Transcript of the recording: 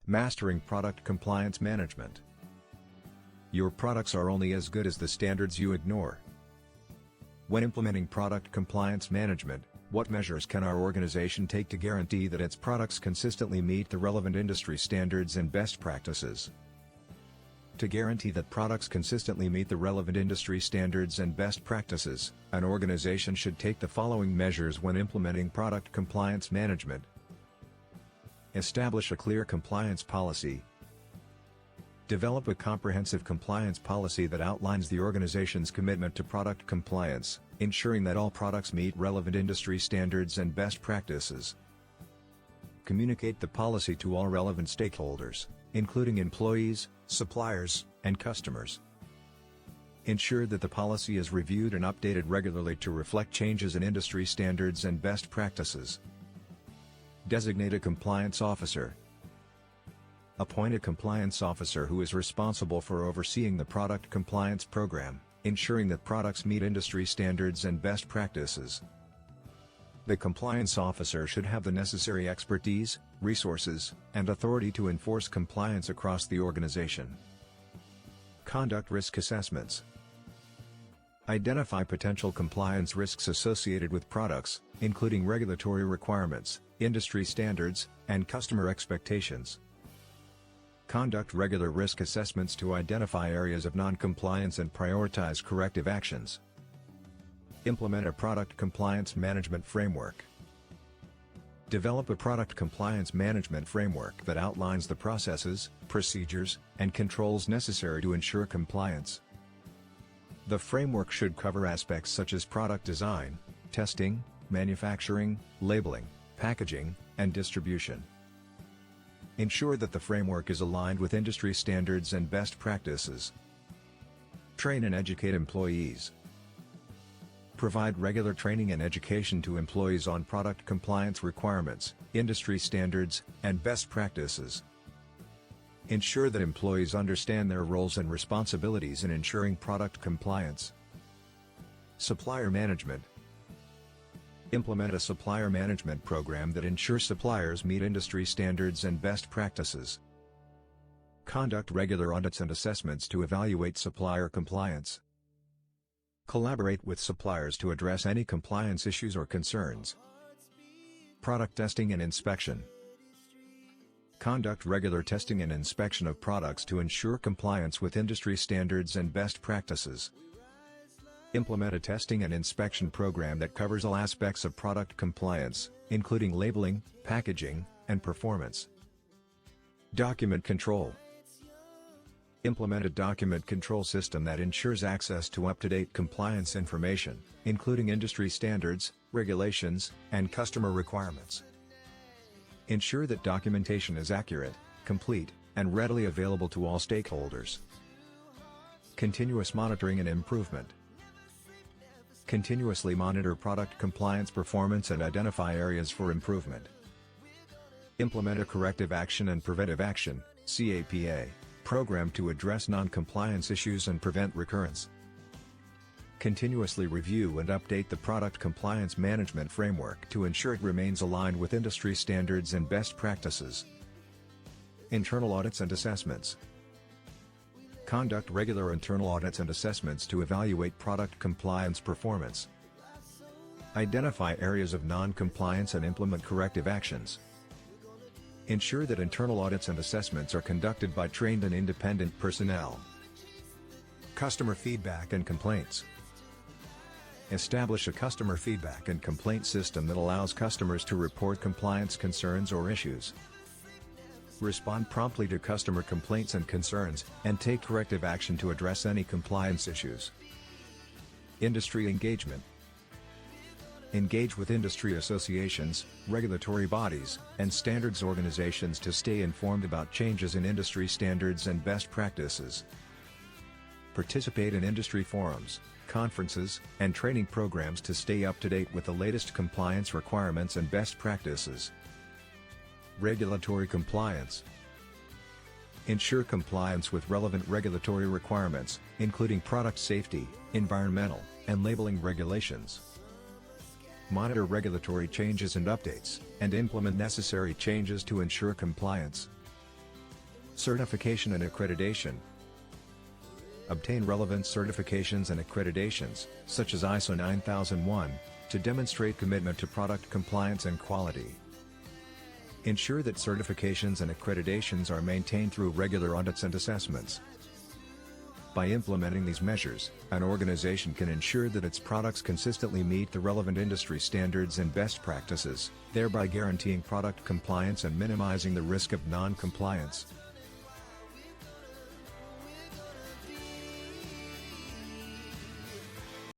Mastering product compliance management. Your products are only as good as the standards you ignore. When implementing product compliance management, what measures can our organization take to guarantee that its products consistently meet the relevant industry standards and best practices? To guarantee that products consistently meet the relevant industry standards and best practices, an organization should take the following measures when implementing product compliance management. Establish a clear compliance policy. Develop a comprehensive compliance policy that outlines the organization's commitment to product compliance, ensuring that all products meet relevant industry standards and best practices. Communicate the policy to all relevant stakeholders, including employees, suppliers, and customers. Ensure that the policy is reviewed and updated regularly to reflect changes in industry standards and best practices. Designate a compliance officer. Appoint a compliance officer who is responsible for overseeing the product compliance program, ensuring that products meet industry standards and best practices. The compliance officer should have the necessary expertise, resources, and authority to enforce compliance across the organization. Conduct risk assessments. Identify potential compliance risks associated with products, including regulatory requirements, industry standards, and customer expectations. Conduct regular risk assessments to identify areas of non-compliance and prioritize corrective actions. Implement a product compliance management framework. Develop a product compliance management framework that outlines the processes, procedures, and controls necessary to ensure compliance. The framework should cover aspects such as product design, testing, manufacturing, labeling, packaging, and distribution. Ensure that the framework is aligned with industry standards and best practices. Train and educate employees. Provide regular training and education to employees on product compliance requirements, industry standards, and best practices. Ensure that employees understand their roles and responsibilities in ensuring product compliance. Supplier management. Implement a supplier management program that ensures suppliers meet industry standards and best practices. Conduct regular audits and assessments to evaluate supplier compliance. Collaborate with suppliers to address any compliance issues or concerns. Product testing and inspection. Conduct regular testing and inspection of products to ensure compliance with industry standards and best practices. Implement a testing and inspection program that covers all aspects of product compliance, including labeling, packaging, and performance. Document control. Implement a document control system that ensures access to up-to-date compliance information, including industry standards, regulations, and customer requirements. Ensure that documentation is accurate, complete, and readily available to all stakeholders. Continuous monitoring and improvement. Continuously monitor product compliance performance and identify areas for improvement. Implement a corrective action and preventive action (CAPA) program to address non-compliance issues and prevent recurrence. Continuously review and update the product compliance management framework to ensure it remains aligned with industry standards and best practices. Internal audits and assessments. Conduct regular internal audits and assessments to evaluate product compliance performance. Identify areas of non-compliance and implement corrective actions. Ensure that internal audits and assessments are conducted by trained and independent personnel. Customer feedback and complaints. Establish a customer feedback and complaint system that allows customers to report compliance concerns or issues. Respond promptly to customer complaints and concerns, and take corrective action to address any compliance issues. Industry engagement. Engage with industry associations, regulatory bodies, and standards organizations to stay informed about changes in industry standards and best practices. Participate in industry forums, conferences, and training programs to stay up to date with the latest compliance requirements and best practices. Regulatory compliance. Ensure compliance with relevant regulatory requirements, including product safety, environmental, and labeling regulations. Monitor regulatory changes and updates, and implement necessary changes to ensure compliance. Certification and accreditation. Obtain relevant certifications and accreditations, such as ISO 9001, to demonstrate commitment to product compliance and quality. Ensure that certifications and accreditations are maintained through regular audits and assessments. By implementing these measures, an organization can ensure that its products consistently meet the relevant industry standards and best practices, thereby guaranteeing product compliance and minimizing the risk of non-compliance.